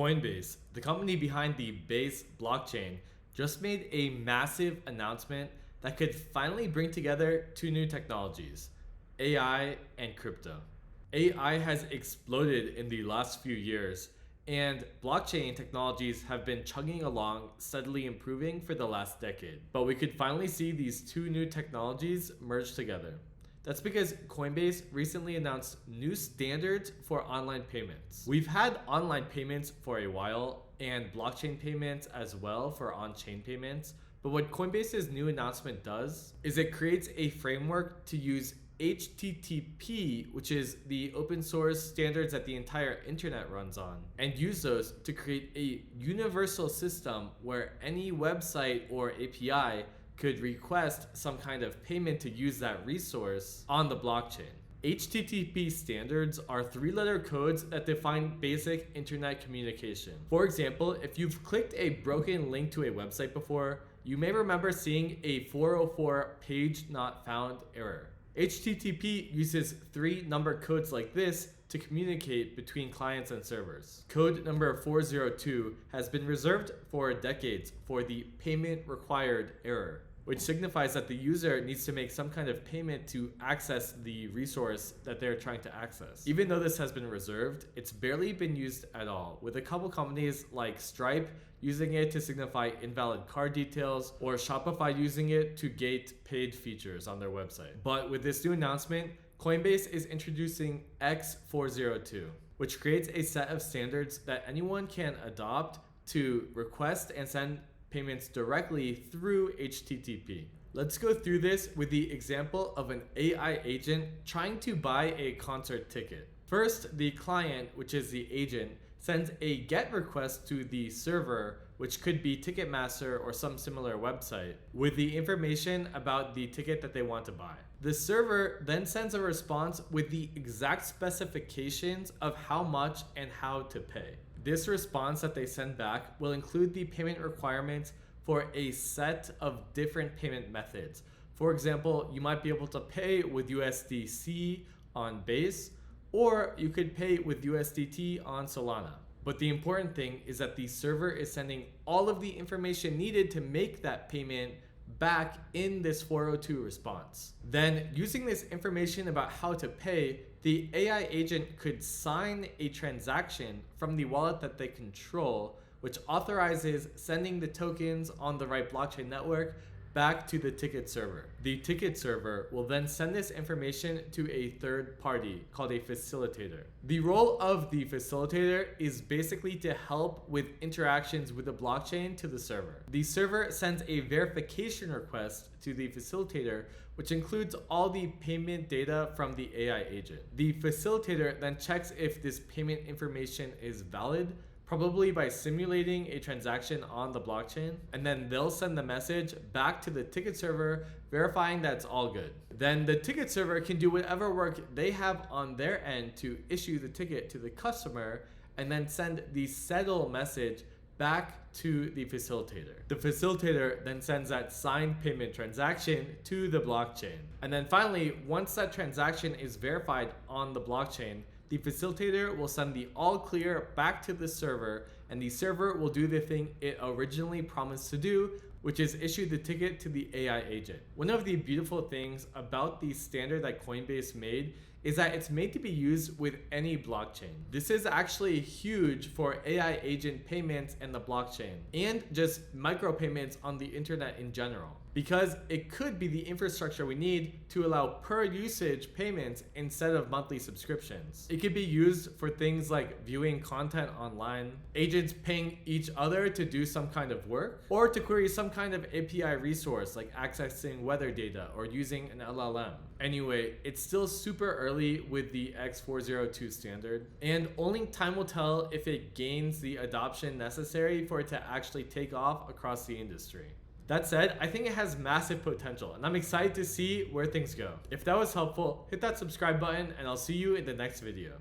Coinbase, the company behind the Base blockchain, just made a massive announcement that could finally bring together two new technologies, AI and crypto. AI has exploded in the last few years, and blockchain technologies have been chugging along, steadily improving for the last decade. But we could finally see these two new technologies merge together. That's because Coinbase recently announced new standards for online payments. We've had online payments for a while and blockchain payments as well for on-chain payments. But what Coinbase's new announcement does is it creates a framework to use HTTP, which is the open source standards that the entire internet runs on, and use those to create a universal system where any website or API could request some kind of payment to use that resource on the blockchain. HTTP standards are three-letter codes that define basic internet communication. For example, if you've clicked a broken link to a website before, you may remember seeing a 404 page not found error. HTTP uses three number codes like this to communicate between clients and servers. Code number 402 has been reserved for decades for the payment required error, which signifies that the user needs to make some kind of payment to access the resource that they're trying to access. Even though this has been reserved, it's barely been used at all, with a couple companies like Stripe using it to signify invalid card details, or Shopify using it to gate paid features on their website. But with this new announcement, Coinbase is introducing x402, which creates a set of standards that anyone can adopt to request and send payments directly through HTTP. Let's go through this with the example of an AI agent trying to buy a concert ticket. First, the client, which is the agent, sends a GET request to the server, which could be Ticketmaster or some similar website, with the information about the ticket that they want to buy. The server then sends a response with the exact specifications of how much and how to pay. This response that they send back will include the payment requirements for a set of different payment methods. For example, you might be able to pay with USDC on Base, or you could pay with USDT on Solana. But the important thing is that the server is sending all of the information needed to make that payment back in this 402 response. Then, using this information about how to pay, the AI agent could sign a transaction from the wallet that they control, which authorizes sending the tokens on the right blockchain network back to the ticket server. The ticket server will then send this information to a third party called a facilitator. The role of the facilitator is basically to help with interactions with the blockchain to the server. The server sends a verification request to the facilitator, which includes all the payment data from the AI agent. The facilitator then checks if this payment information is valid, probably by simulating a transaction on the blockchain, and then they'll send the message back to the ticket server verifying that it's all good. Then the ticket server can do whatever work they have on their end to issue the ticket to the customer, and then send the settle message back to the facilitator. The facilitator then sends that signed payment transaction to the blockchain. And then finally, once that transaction is verified on the blockchain, the facilitator will send the all clear back to the server, and the server will do the thing it originally promised to do, which is issue the ticket to the AI agent. One of the beautiful things about the standard that Coinbase made is that it's made to be used with any blockchain. This is actually huge for AI agent payments and the blockchain, and just micropayments on the internet in general, because it could be the infrastructure we need to allow per usage payments instead of monthly subscriptions. It could be used for things like viewing content online, agents paying each other to do some kind of work, or to query some kind of API resource like accessing weather data or using an LLM. Anyway, it's still super early with the x402 standard, and only time will tell if it gains the adoption necessary for it to actually take off across the industry. That said, I think it has massive potential, and I'm excited to see where things go. If that was helpful, hit that subscribe button, and I'll see you in the next video.